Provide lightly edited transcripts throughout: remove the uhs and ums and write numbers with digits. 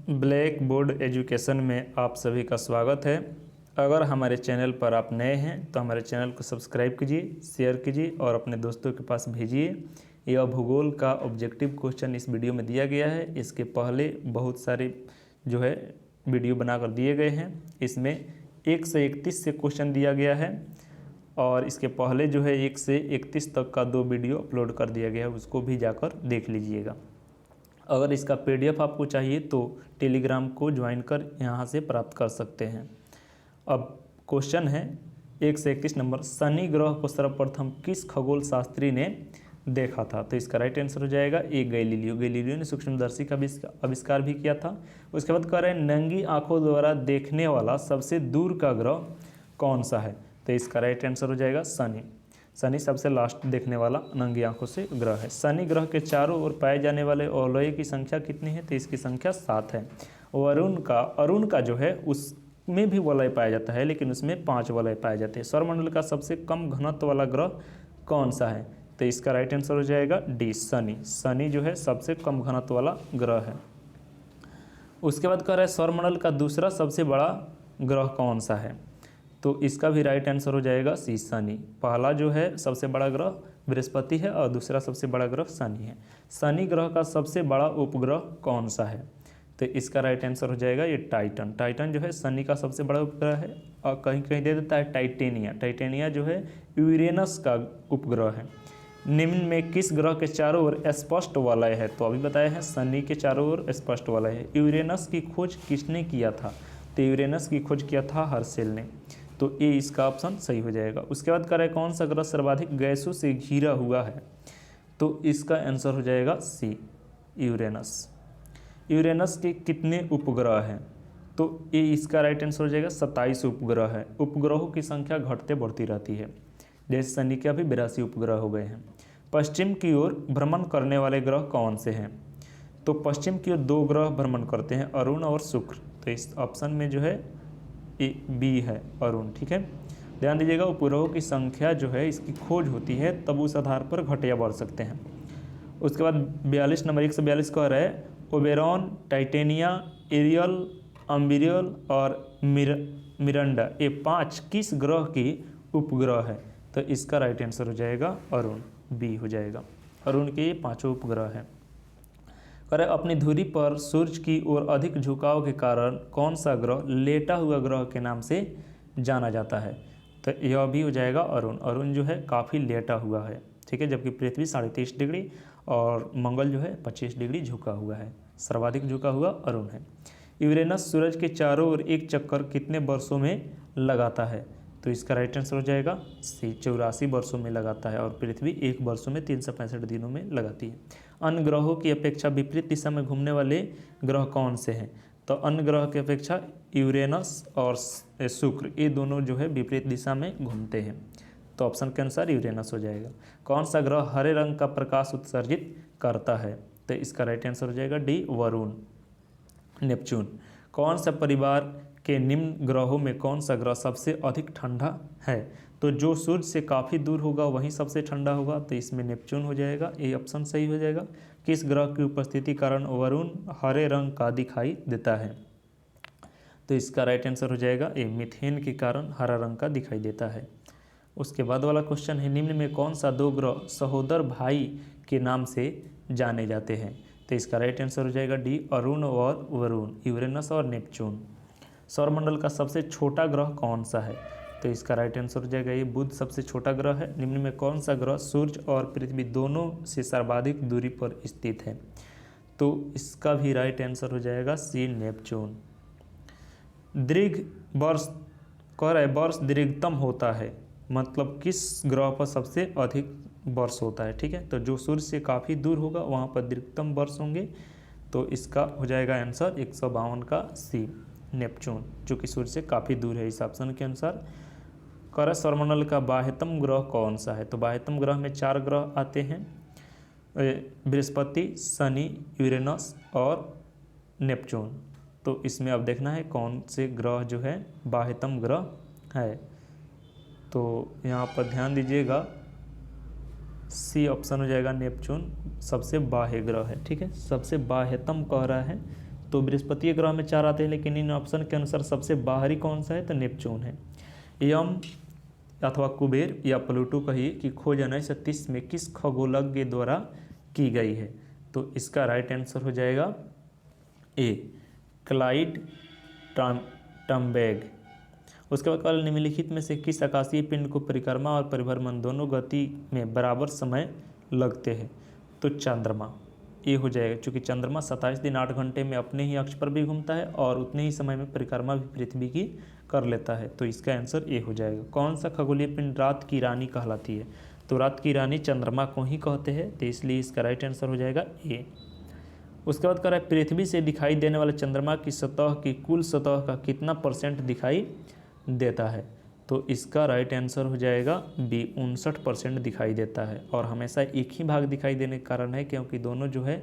Black board education में आप सभी का स्वागत है। अगर हमारे चैनल पर आप नए हैं तो हमारे चैनल को सब्सक्राइब कीजिए, शेयर कीजिए और अपने दोस्तों के पास भेजिए। यह भूगोल का ऑब्जेक्टिव क्वेश्चन इस वीडियो में दिया गया है। इसके पहले बहुत सारे वीडियो बनाकर दिए गए हैं। इसमें 1 से 31 से क्वेश्चन दिया गया है और इसके पहले 1 से 31 तक का 2 वीडियो अपलोड कर दिया गया है, उसको भी जाकर देख लीजिएगा। अगर इसका PDF आपको चाहिए तो टेलीग्राम को ज्वाइन कर यहाँ से प्राप्त कर सकते हैं। अब क्वेश्चन है 1 से 31 नंबर, शनि ग्रह को सर्वप्रथम किस खगोल शास्त्री ने देखा था? तो इसका राइट आंसर हो जाएगा ए, गैलीलियो ने सूक्ष्मदर्शी का आविष्कार भी किया था। उसके बाद कह रहे हैं नंगी आंखों द्वारा देखने वाला सबसे दूर का ग्रह कौन सा है? तो इसका राइट आंसर हो जाएगा शनि। शनि सबसे लास्ट देखने वाला नंगी आंखों से ग्रह है। शनि ग्रह के चारों ओर पाए जाने वाले अवलय की संख्या कितनी है? तो इसकी संख्या 7 है। अरुण का उसमें भी वलय पाया जाता है, लेकिन उसमें 5 वलय पाए जाते हैं। सौरमंडल का सबसे कम घनत्व वाला ग्रह कौन सा है? तो इसका राइट आंसर हो जाएगा डी, शनि। शनि सबसे कम घनत्व वाला ग्रह है। उसके बाद कह रहा है सौरमंडल का दूसरा सबसे बड़ा ग्रह कौन सा है? तो इसका भी राइट आंसर हो जाएगा सी, शनि। पहला सबसे बड़ा ग्रह बृहस्पति है और दूसरा सबसे बड़ा ग्रह शनि है। शनि ग्रह का सबसे बड़ा उपग्रह कौन सा है? तो इसका राइट आंसर हो जाएगा ये टाइटन। टाइटन शनि का सबसे बड़ा उपग्रह है और कहीं कहीं दे देता है टाइटेनिया। टाइटेनिया यूरेनस का उपग्रह है। निम्न में किस ग्रह के चारों ओर स्पष्ट वलय है? तो अभी बताया है शनि के चारों ओर स्पष्ट वलय है। यूरेनस की खोज किसने किया था? तो यूरेनस की खोज किया था हर्शेल ने। तो ए इसका ऑप्शन सही हो जाएगा। उसके बाद कह रहे हैं कौन सा ग्रह सर्वाधिक गैसों से घिरा हुआ है? तो इसका आंसर हो जाएगा सी, यूरेनस। यूरेनस के कितने उपग्रह हैं? तो ए इसका राइट आंसर हो जाएगा 27 उपग्रह है। उपग्रहों की संख्या घटते बढ़ती रहती है, जैसे शनि के अभी 82 उपग्रह हो गए हैं। पश्चिम की ओर भ्रमण करने वाले ग्रह कौन से हैं? तो पश्चिम की ओर 2 ग्रह भ्रमण करते हैं, अरुण और शुक्र। तो इस ऑप्शन में ए बी है, अरुण। ठीक है, ध्यान दीजिएगा। उपग्रहों की संख्या इसकी खोज होती है, तब उस आधार पर घट या बढ़ सकते हैं। उसके बाद 42 नंबर 1 से 42 कह रहे हैं ओबेरॉन, टाइटेनिया, एरियल, अम्बिरियल और मिरांडा, ये 5 किस ग्रह की उपग्रह है? तो इसका राइट आंसर हो जाएगा अरुण, बी हो जाएगा। अरुण के ये 5 उपग्रह हैं। करें अपनी धुरी पर सूर्य की ओर अधिक झुकाव के कारण कौन सा ग्रह लेटा हुआ ग्रह के नाम से जाना जाता है? तो यह भी हो जाएगा अरुण। अरुण काफ़ी लेटा हुआ है, ठीक है, जबकि पृथ्वी 23.5 डिग्री और मंगल 25 डिग्री झुका हुआ है। सर्वाधिक झुका हुआ अरुण है। यूरेनस सूरज के चारों ओर एक चक्कर कितने वर्षों में लगाता है? तो इसका राइट आंसर हो जाएगा सी, 84 वर्षों में लगाता है और पृथ्वी 1 वर्षों में 365 दिनों में लगाती है। अन्य ग्रहों की अपेक्षा विपरीत दिशा में घूमने वाले ग्रह कौन से हैं? तो अन्य ग्रह की अपेक्षा यूरेनस और शुक्र, ये दोनों विपरीत दिशा में घूमते हैं। तो ऑप्शन के अनुसार यूरेनस हो जाएगा। कौन सा ग्रह हरे रंग का प्रकाश उत्सर्जित करता है? तो इसका राइट आंसर हो जाएगा डी, वरुण, नेपच्यून। कौन सा परिवार के निम्न ग्रहों में कौन सा ग्रह सबसे अधिक ठंडा है? तो जो सूर्य से काफ़ी दूर होगा वहीं सबसे ठंडा होगा, तो इसमें नेपच्यून हो जाएगा। ये ऑप्शन सही हो जाएगा। किस ग्रह की उपस्थिति कारण वरुण हरे रंग का दिखाई देता है? तो इसका राइट आंसर हो जाएगा ए, मीथेन के कारण हरा रंग का दिखाई देता है। उसके बाद वाला क्वेश्चन है निम्न में कौन सा 2 ग्रह सहोदर भाई के नाम से जाने जाते हैं? तो इसका राइट आंसर हो जाएगा डी, अरुण और वरुण, यूरेनस और नेपच्यून। सौरमंडल का सबसे छोटा ग्रह कौन सा है? तो इसका राइट आंसर हो जाएगा ये, बुध सबसे छोटा ग्रह है। निम्न में कौन सा ग्रह सूर्य और पृथ्वी दोनों से सर्वाधिक दूरी पर स्थित है? तो इसका भी राइट आंसर हो जाएगा सी, नेपच्यून। दीर्घ वर्ष कह रहा है वर्ष दीर्घतम होता है, मतलब किस ग्रह पर सबसे अधिक वर्ष होता है? ठीक है, तो जो सूर्य से काफ़ी दूर होगा वहाँ पर दीर्घतम वर्ष होंगे। तो इसका हो जाएगा आंसर 152 का सी, नेपच्यून, जो कि सूर्य से काफ़ी दूर है इस ऑप्शन के अनुसार। कर सौरमंडल का बाह्यतम ग्रह कौन सा है? तो बाह्यतम ग्रह में 4 ग्रह आते हैं, बृहस्पति, शनि, यूरेनस और नेपच्यून। तो इसमें अब देखना है कौन से ग्रह बाह्यतम ग्रह है। तो यहाँ पर ध्यान दीजिएगा, सी ऑप्शन हो जाएगा, नेपच्यून सबसे बाह्य ग्रह है। ठीक है, सबसे बाह्यतम कह रहा है तो बृहस्पति ग्रह में 4 आते हैं, लेकिन इन ऑप्शन के अनुसार सबसे बाहरी कौन सा है, तो नेपच्यून है। यम अथवा कुबेर या प्लूटो कहिए कि खोज 1930 में किस खगोलज्ञ द्वारा की गई है, तो इसका राइट आंसर हो जाएगा ए, क्लाइड टम्बैग। उसके बाद कल निम्नलिखित में से किस आकाशीय पिंड को परिक्रमा और परिभ्रमण दोनों गति में बराबर समय लगते हैं, तो चंद्रमा। ये हो जाएगा, क्योंकि चंद्रमा 27 दिन 8 घंटे में अपने ही अक्ष पर भी घूमता है और उतने ही समय में परिक्रमा भी पृथ्वी की कर लेता है, तो इसका आंसर ए हो जाएगा। कौन सा खगोलीय पिंड रात की रानी कहलाती है, तो रात की रानी चंद्रमा को ही कहते हैं, तो इसलिए इसका राइट आंसर हो जाएगा ए। उसके बाद कह रहा है पृथ्वी से दिखाई देने वाले चंद्रमा की सतह की कुल सतह का कितना % दिखाई देता है, तो इसका राइट आंसर हो जाएगा बी, 59% दिखाई देता है। और हमेशा एक ही भाग दिखाई देने का कारण है क्योंकि दोनों जो है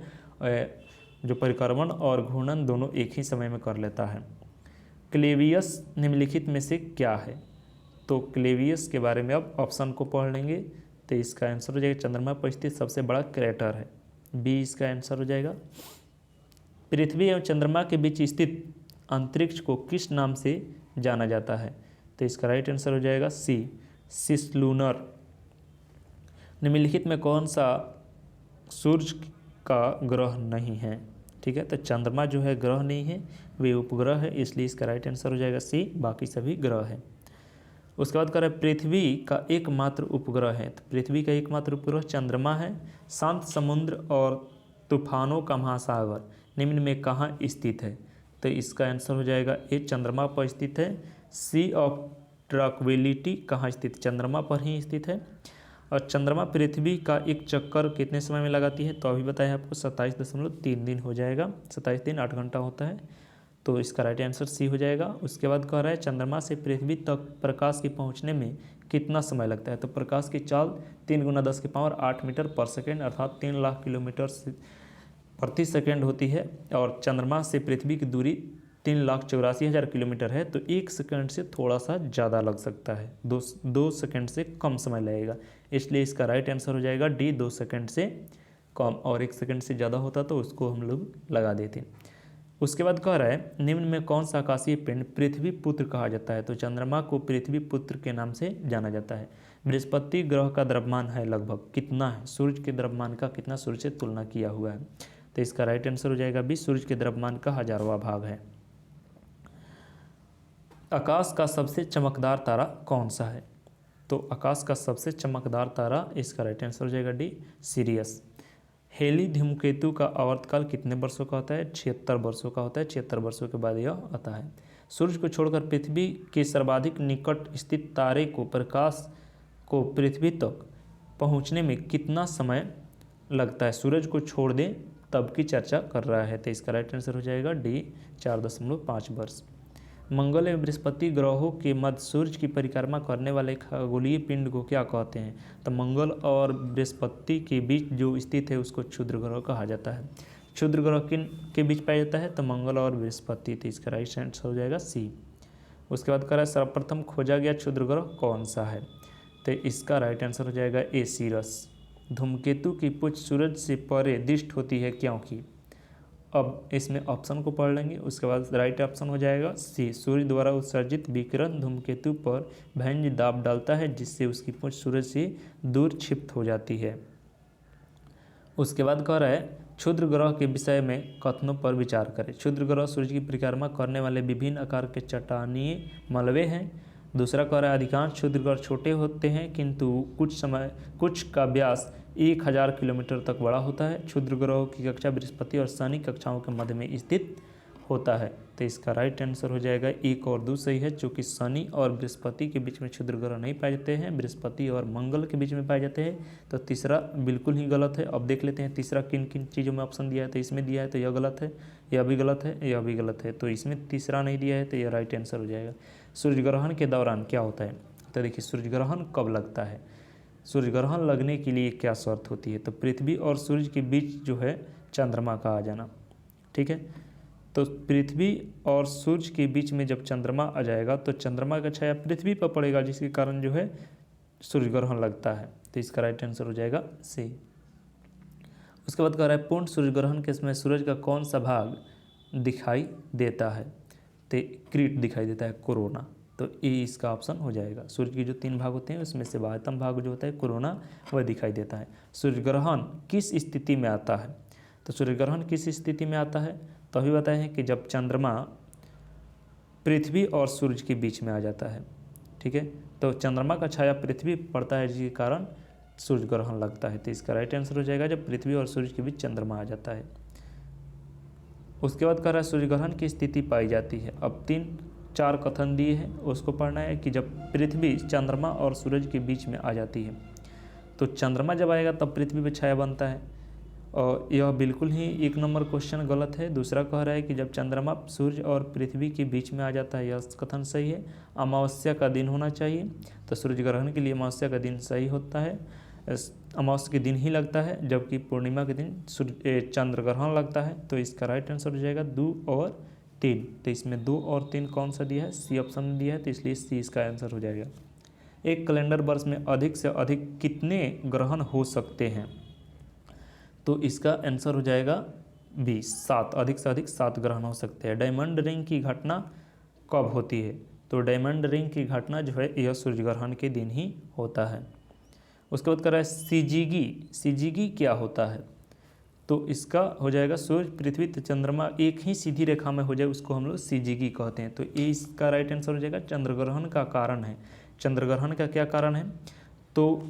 जो परिक्रमण और घूर्णन दोनों एक ही समय में कर लेता है। क्लेवियस निम्नलिखित में से क्या है, तो क्लेवियस के बारे में अब ऑप्शन को पढ़ लेंगे, तो इसका आंसर हो जाएगा चंद्रमा पर स्थित सबसे बड़ा क्रेटर है, बी इसका आंसर हो जाएगा। पृथ्वी एवं चंद्रमा के बीच स्थित अंतरिक्ष को किस नाम से जाना जाता है, तो इसका राइट आंसर हो जाएगा सी, सिसलूनर। निम्नलिखित में कौन सा सूर्य का ग्रह नहीं है, ठीक है, तो चंद्रमा जो है ग्रह नहीं है, वे उपग्रह है, इसलिए इसका राइट आंसर हो जाएगा सी, बाकी सभी ग्रह है। उसके बाद कह रहा है पृथ्वी का एकमात्र उपग्रह है, तो पृथ्वी का एकमात्र उपग्रह चंद्रमा है। शांत समुद्र और तूफानों का महासागर निम्न में कहाँ स्थित है, तो इसका आंसर हो जाएगा ए, चंद्रमा पर स्थित है। सी ऑफ ट्रैंक्विलिटी कहाँ स्थित, चंद्रमा पर ही स्थित है। और चंद्रमा पृथ्वी का एक चक्कर कितने समय में लगाती है, तो अभी बताया आपको 27.3 दिन हो जाएगा, 27 दिन 8 घंटा होता है, तो इसका राइट आंसर सी हो जाएगा। उसके बाद कह रहा है चंद्रमा से पृथ्वी तक प्रकाश के पहुंचने में कितना समय लगता है, तो प्रकाश की चाल 3 × 10⁸ मीटर पर सेकेंड अर्थात 3 लाख किलोमीटर प्रति सेकेंड होती है। और चंद्रमा से पृथ्वी की दूरी 3,84,000 किलोमीटर है, तो 1 सेकंड से थोड़ा सा ज़्यादा लग सकता है, 2 सेकंड से कम समय लगेगा, इसलिए इसका राइट आंसर हो जाएगा डी, 2 सेकंड से कम। और 1 सेकंड से ज़्यादा होता तो उसको हम लोग लगा देते। उसके बाद कह रहा है निम्न में कौन सा आकाशीय पिंड पृथ्वी पुत्र कहा जाता है, तो चंद्रमा को पृथ्वी पुत्र के नाम से जाना जाता है। बृहस्पति ग्रह का द्रव्यमान है लगभग कितना है, सूर्य के द्रव्यमान का कितना सूर्य से तुलना किया हुआ है, तो इसका राइट आंसर हो जाएगा बी, सूर्य के द्रव्यमान का 1000वां भाग है। आकाश का सबसे चमकदार तारा कौन सा है, तो आकाश का सबसे चमकदार तारा, इसका राइट आंसर हो जाएगा डी, सीरियस। हेली धूमकेतु का आवर्तकाल कितने वर्षों का होता है, 76 वर्षों का होता है, 76 वर्षों के बाद यह आता है। सूर्य को छोड़कर पृथ्वी के सर्वाधिक निकट स्थित तारे को प्रकाश को पृथ्वी तक पहुंचने में कितना समय लगता है, सूरज को छोड़ दें तब की चर्चा कर रहा है, तो इसका राइट आंसर हो जाएगा डी, 4.5 वर्ष। मंगल एवं बृहस्पति ग्रहों के मध्य सूर्य की परिक्रमा करने वाले खगोलीय पिंड को क्या कहते हैं, तो मंगल और बृहस्पति के बीच जो स्थित है उसको क्षुद्र ग्रह कहा जाता है। क्षुद्र ग्रह किन के बीच पाया जाता है, तो मंगल और बृहस्पति, तो इसका राइट आंसर हो जाएगा सी। उसके बाद कह रहा है सर्वप्रथम खोजा गया क्षुद्र ग्रह कौन सा है, तो इसका राइट आंसर हो जाएगा ए, सीरस। धूमकेतु की पुंछ सूरज से परे दृष्ट होती है क्योंकि, अब इसमें ऑप्शन को पढ़ लेंगे, उसके बाद राइट ऑप्शन हो जाएगा सी, सूर्य द्वारा उत्सर्जित विकिरण धूमकेतु पर भंज दाब डालता है जिससे उसकी पुंछ सूरज से दूर क्षिप्त हो जाती है। उसके बाद कह रहा है क्षुद्र ग्रह के विषय में कथनों पर विचार करें। क्षुद्र ग्रह सूर्य की परिक्रमा करने वाले विभिन्न आकार के चट्टानीय मलबे हैं। दूसरा कह रहा है अधिकांश क्षुद्र ग्रह छोटे होते हैं किंतु कुछ का व्यास 1000 किलोमीटर तक बड़ा होता है। क्षुद्र ग्रहों की कक्षा बृहस्पति और शनि कक्षाओं के मध्य में स्थित होता है, तो इसका राइट आंसर हो जाएगा 1 और 2 सही है, चूँकि शनि और बृहस्पति के बीच में क्षुद्र ग्रह नहीं पाए जाते हैं, बृहस्पति और मंगल के बीच में पाए जाते हैं, तो तीसरा बिल्कुल ही गलत है। अब देख लेते हैं तीसरा किन किन चीज़ों में ऑप्शन दिया है, तो इसमें दिया है तो यह गलत है, यह भी गलत है, यह भी गलत है, तो इसमें तीसरा नहीं दिया है तो यह राइट आंसर हो जाएगा। सूर्य ग्रहण के दौरान क्या होता है, तो देखिए सूर्य ग्रहण कब लगता है, सूर्य ग्रहण लगने के लिए क्या शर्त होती है, तो पृथ्वी और सूर्य के बीच जो है चंद्रमा का आ जाना, ठीक है। तो पृथ्वी और सूर्य के बीच में जब चंद्रमा आ जाएगा तो चंद्रमा का छाया पृथ्वी पर पड़ेगा जिसके कारण जो है सूर्य ग्रहण लगता है, तो इसका राइट आंसर हो जाएगा सी। उसके बाद कह रहा है पूर्ण सूर्य ग्रहण के समय सूरज का कौन सा भाग दिखाई देता है, तो क्रीट दिखाई देता है कोरोना। तो ये इसका ऑप्शन हो जाएगा। सूर्य के जो 3 भाग होते हैं उसमें से बाह्यतम भाग जो होता है कोरोना वह दिखाई देता है। सूर्य ग्रहण किस स्थिति में आता है? तो सूर्य ग्रहण किस स्थिति में आता है? तो अभी बताए हैं कि जब चंद्रमा पृथ्वी और सूर्य के बीच में आ जाता है। ठीक है, तो चंद्रमा का छाया पृथ्वी पर पड़ता है जिसके कारण सूर्य ग्रहण लगता है। तो इसका राइट आंसर हो जाएगा जब पृथ्वी और सूर्य के बीच चंद्रमा आ जाता है। उसके बाद कह रहा है सूर्य ग्रहण की स्थिति पाई जाती है। अब 3-4 कथन दिए हैं, उसको पढ़ना है कि जब पृथ्वी चंद्रमा और सूरज के बीच में आ जाती है। तो चंद्रमा जब आएगा तब पृथ्वी पर छाया बनता है, और यह बिल्कुल ही 1 नंबर क्वेश्चन गलत है। दूसरा कह रहा है कि जब चंद्रमा सूर्य और पृथ्वी के बीच में आ जाता है, यह कथन सही है। अमावस्या का दिन होना चाहिए, तो सूर्य ग्रहण के लिए अमावस्या का दिन सही होता है, अमावस्या के दिन ही लगता है, जबकि पूर्णिमा के दिन चंद्र ग्रहण लगता है। तो इसका राइट आंसर हो जाएगा 2 और 3। तो इसमें 2 और 3 कौन सा दिया है? सी ऑप्शन में दिया है, तो इसलिए सी इसका आंसर हो जाएगा। एक कैलेंडर वर्ष में अधिक से अधिक कितने ग्रहण हो सकते हैं? तो इसका आंसर हो जाएगा 20, 7। अधिक से अधिक 7 ग्रहण हो सकते हैं। डायमंड रिंग की घटना कब होती है? तो डायमंड रिंग की घटना जो है यह सूर्य ग्रहण के दिन ही होता है। उसके बाद कर रहा है सीजीगी। सीजीगी क्या होता है? तो इसका हो जाएगा सूर्य पृथ्वी तो चंद्रमा एक ही सीधी रेखा में हो जाए, उसको हम लोग सीजीगी कहते हैं। तो ये इसका राइट आंसर हो जाएगा। चंद्र ग्रहण का कारण है। चंद्र ग्रहण का क्या कारण है? तो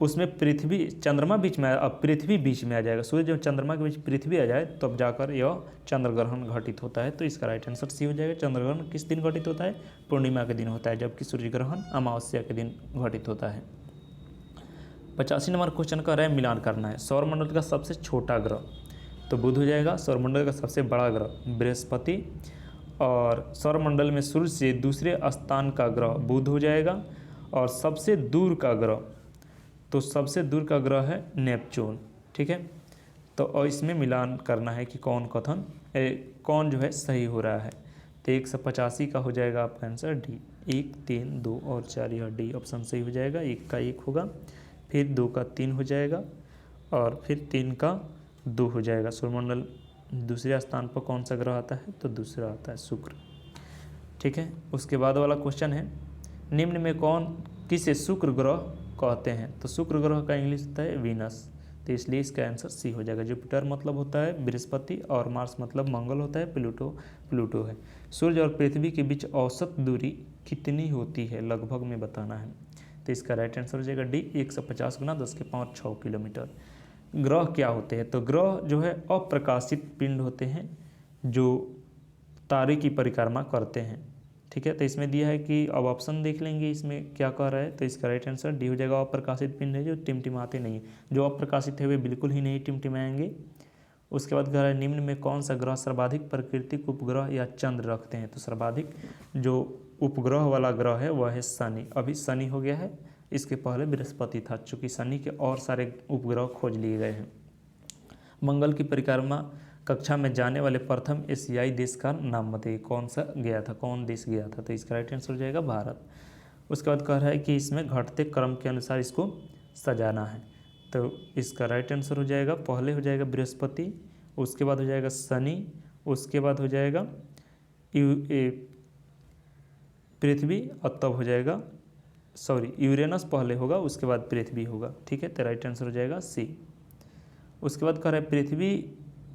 उसमें पृथ्वी चंद्रमा बीच में, अब पृथ्वी बीच में आ जाएगा। सूर्य जब चंद्रमा के बीच पृथ्वी आ जाए तब जाकर यह चंद्र ग्रहण घटित होता है। तो इसका राइट आंसर सी हो जाएगा। चंद्र ग्रहण किस दिन घटित होता है? पूर्णिमा के दिन होता है, जबकि सूर्य ग्रहण अमावस्या के दिन घटित होता है। 85 नंबर क्वेश्चन का है मिलान करना है। सौरमंडल का सबसे छोटा ग्रह तो बुध हो जाएगा। सौरमंडल का सबसे बड़ा ग्रह बृहस्पति, और सौरमंडल में सूर्य से दूसरे स्थान का ग्रह बुध हो जाएगा। और सबसे दूर का ग्रह, तो सबसे दूर का ग्रह है नेपच्यून। ठीक है, तो और इसमें मिलान करना है कि कौन कथन कौन जो है सही हो रहा है। तो 185 का हो जाएगा आपका आंसर डी। 1, 3, 2 और 4, यह डी ऑप्शन सही हो जाएगा। 1 का 1 होगा, फिर 2 का 3 हो जाएगा, और फिर 3 का 2 हो जाएगा। सूर्यमंडल दूसरे स्थान पर कौन सा ग्रह आता है? तो दूसरा आता है शुक्र। ठीक है, उसके बाद वाला क्वेश्चन है निम्न में कौन किसे शुक्र ग्रह कहते हैं? तो शुक्र ग्रह का इंग्लिश होता है वीनस, तो इसलिए इसका आंसर सी हो जाएगा। जुपिटर मतलब होता है बृहस्पति, और मार्स मतलब मंगल होता है, प्लूटो है। सूर्य और पृथ्वी के बीच औसत दूरी कितनी होती है लगभग में बताना है। तो इसका राइट आंसर हो जाएगा डी। 150 गुना 10 के पावर 6 किलोमीटर। ग्रह क्या होते हैं? तो ग्रह जो है अप्रकाशित पिंड होते हैं जो तारे की परिक्रमा करते हैं। ठीक है, तो इसमें दिया है कि अब ऑप्शन देख लेंगे इसमें क्या कह रहा है। तो इसका राइट आंसर डी हो जाएगा। अप्रकाशित पिंड है जो टिमटिमाते नहीं, जो अप्रकाशित है वे बिल्कुल ही नहीं टिमटिमाएंगे। उसके बाद कह रहा है निम्न में कौन सा ग्रह सर्वाधिक प्राकृतिक उपग्रह या चंद्र रखते हैं? तो सर्वाधिक जो उपग्रह वाला ग्रह है वह है शनि। अभी शनि हो गया है, इसके पहले बृहस्पति था, चूँकि शनि के और सारे उपग्रह खोज लिए गए हैं। मंगल की परिक्रमा कक्षा में जाने वाले प्रथम एशियाई देश का नाम बताइए। कौन सा गया था, कौन देश गया था? तो इसका राइट आंसर हो जाएगा भारत। उसके बाद कह रहा है कि इसमें घटते क्रम के अनुसार इसको सजाना है। तो इसका राइट आंसर हो जाएगा, पहले हो जाएगा बृहस्पति, उसके बाद हो जाएगा शनि, उसके बाद हो जाएगा पृथ्वी, और तब हो जाएगा यूरेनस पहले होगा, उसके बाद पृथ्वी होगा। ठीक है, तो राइट आंसर हो जाएगा सी। उसके बाद कह रहा है पृथ्वी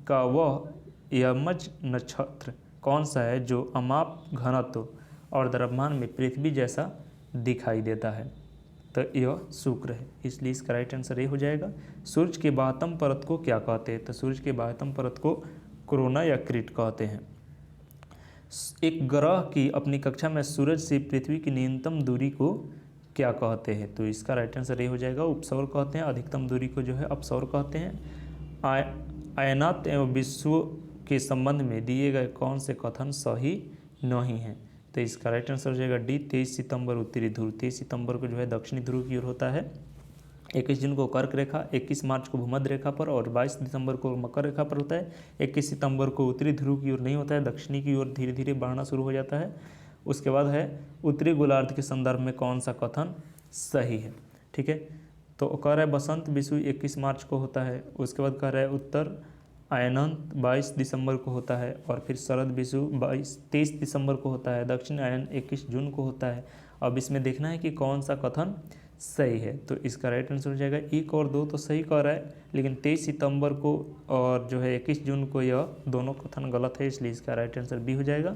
का वह यमज नक्षत्र कौन सा है जो अमाप घनत्व और द्रव्यमान में पृथ्वी जैसा दिखाई देता है? तो यह शुक्र है, इसलिए इसका राइट आंसर ये हो जाएगा। सूर्य के बाह्यतम परत को क्या कहते हैं? तो सूर्य के बाह्यतम परत को कोरोना या क्रीट कहते हैं। एक ग्रह की अपनी कक्षा में सूरज से पृथ्वी की न्यूनतम दूरी को क्या कहते हैं? तो इसका राइट आंसर ये हो जाएगा उपसौर कहते हैं। अधिकतम दूरी को जो है अपसौर कहते हैं। आयनात एवं विश्व के संबंध में दिए गए कौन से कथन सही नहीं है? तो इसका राइट आंसर हो जाएगा डी। 23 सितंबर उत्तरी ध्रुव, 23 सितंबर को जो है दक्षिणी ध्रुव की ओर होता है। 21 जून को कर्क रेखा, 21 मार्च को भूमध्य रेखा पर, और 22 दिसंबर को मकर रेखा पर होता है। 21 सितंबर को उत्तरी ध्रुव की ओर नहीं होता है, दक्षिणी की ओर धीरे धीरे बढ़ना शुरू हो जाता है। उसके बाद है उत्तरी गोलार्ध के संदर्भ में कौन सा कथन सही है? ठीक है, तो कह रहा है बसंत विषु 21 मार्च को होता है। उसके बाद कह रहा है उत्तर अयनंत 22 दिसंबर को होता है, और फिर शरद विषु 23 दिसंबर को होता है, दक्षिण अयन 21 जून को होता है। अब इसमें देखना है कि कौन सा कथन सही है, तो इसका राइट आंसर हो जाएगा 1 और 2 तो सही कह रहा है, लेकिन 23 सितंबर को और जो है 21 जून को यह दोनों कथन गलत है, इसलिए इसका राइट आंसर बी हो जाएगा।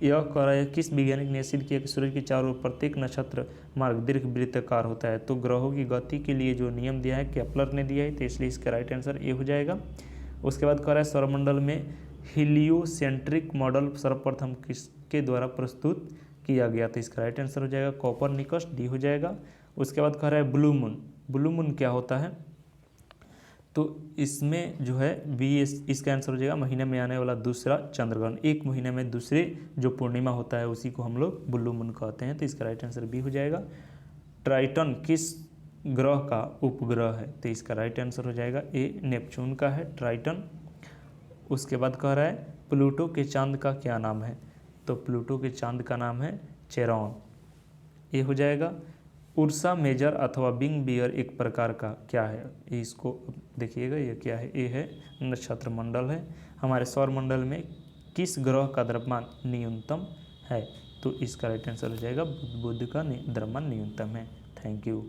यह कह रहा है किस वैज्ञानिक ने सिद्ध किया कि सूरज के चारों ओर प्रत्येक नक्षत्र मार्ग दीर्घ वृत्ताकार होता है, तो ग्रहों की गति के लिए जो नियम दिया है केपलर ने दिया है, तो इसलिए इसका राइट आंसर ए हो जाएगा। उसके बाद कह रहा है सौरमंडल में हीलियोसेंट्रिक मॉडल सर्वप्रथम किसके द्वारा प्रस्तुत किया गया, तो इसका राइट आंसर हो जाएगा कोपरनिकस, डी हो जाएगा। उसके बाद कह रहा है ब्लू मून, ब्लू मून क्या होता है, तो इसमें जो है बी इसका आंसर हो जाएगा महीने में आने वाला दूसरा चंद्रग्रहण, एक महीने में दूसरे जो पूर्णिमा होता है उसी को हम लोग ब्लू मून कहते हैं, तो इसका राइट आंसर बी हो जाएगा। ट्राइटन किस ग्रह का उपग्रह है, तो इसका राइट आंसर हो जाएगा ए, नेपच्यून का है ट्राइटन। उसके बाद कह रहा है प्लूटो के चांद का क्या नाम है, तो प्लूटो के चांद का नाम है चेरॉन, ये हो जाएगा। उर्सा मेजर अथवा बिंग बियर एक प्रकार का क्या है, इसको देखिएगा ये क्या है, ये है नक्षत्र मंडल है। हमारे सौर मंडल में किस ग्रह का द्रव्यमान न्यूनतम है, तो इसका राइट आंसर हो जाएगा बुध का द्रव्यमान न्यूनतम है। Thank you.